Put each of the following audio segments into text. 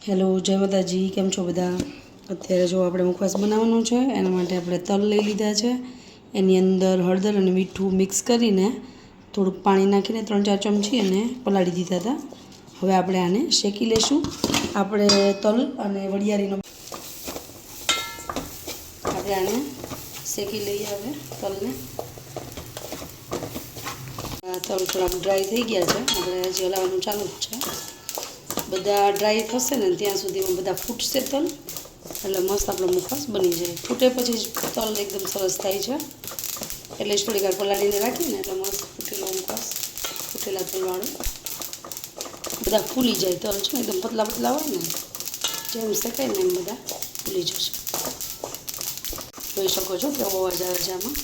Hello જય માતાજી, કેમ છો બધા? અત્યારે જો આપણે મુખવાસ બનાવવાનું છે, એના માટે આપણે તલ લઈ લીધા છે. એની અંદર હળદર અને મીઠું મિક્સ કરીને થોડુંક પાણી નાખીને 3-4 ચમચી અને પલાળી દીધા હતા. હવે આપણે આને શેકી લઈશું. આપણે તલ અને વરિયાળીનો આપણે આને શેકી લઈએ. હવે તલને તલ થોડાક ડ્રાય થઈ ગયા છે, આપણે હજી હલાવવાનું ચાલુ જ છે. બધા ડ્રાય થશે ને ત્યાં સુધીમાં બધા ફૂટશે તલ, એટલે મસ્ત આપણો મુખવાસ બની જાય. ફૂટે પછી જ તલ એકદમ સરસ થાય છે, એટલે જ થોડીક વાર પલાળીને રાખીને એટલે મસ્ત ફૂટેલો મુખવાસ, ફૂટેલા તલવાળો બધા ફૂલી જાય. તલ છે ને એકદમ પતલા પતલા હોય ને, જેમ શેકાય ને એમ બધા ફૂલી જશે. જોઈ શકો છો કેવો અવાજ આવે છે આમાં.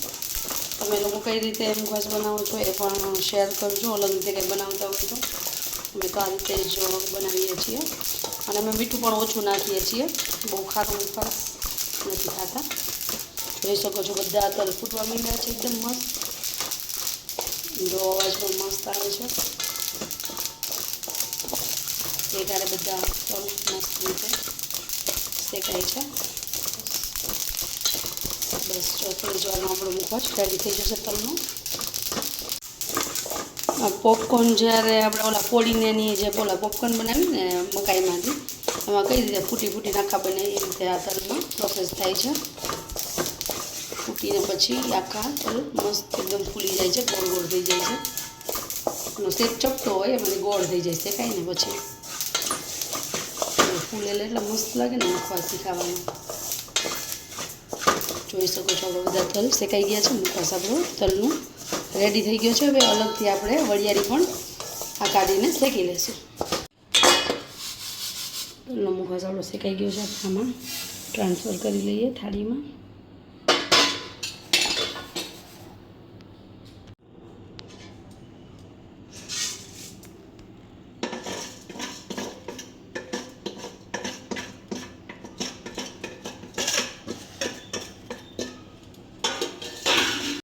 તમે લોકો કઈ રીતે મુખવાસ બનાવો છો એ પણ શેર કરજો, અલગ રીતે કંઈ બનાવતા હોય તો. અમે તો આ રીતે જ બનાવીએ છીએ, અને અમે મીઠું પણ ઓછું નાખીએ છીએ, બહુ ખારું મુખવાસ નથી ખાતા. જોઈ શકો છો બધા તલ ફૂટવા માંડ્યા છે એકદમ મસ્ત. જો અવાજ પણ મસ્ત આવે છે. એકારે બધા તલ મસ્ત રીતે શેકાય છે. બસ જો થોડી જ વારમાં આપણો મુખવાસ રેડી થઈ જશે તલનું. પોપકોર્ન જ્યારે આપણે ઓલા ફોડીને એની જે ઓલા પોપકોર્ન બનાવીને મકાઈમાંથી, એમાં કઈ રીતે ફૂટી ફૂટીને આખા બને એ રીતે આ તલમાં પ્રોસેસ થાય છે. ફૂટીને પછી આખા તલ મસ્ત એકદમ ફૂલી જાય છે, ગોળ ગોળ થઈ જાય છે. એનો શેક ચપટો હોય, એમાંથી ગોળ થઈ જાય શેકાય ને પછી ફૂલેલા એટલે મસ્ત લાગે ને મુખવાસ ખાવાનું. જોઈ શકો છો આપણે બધા તલ શેકાઈ ગયા છે. મુખવાસ આપણો તલનું રેડી થઈ ગયો છે. હવે અલગથી આપણે વરિયાળી પણ આ કાઢીને શેકી લઈશું. તલનો મુખવાસ આપણો શેકાઈ ગયો છે. આમાં ટ્રાન્સફર કરી લઈએ થાળીમાં.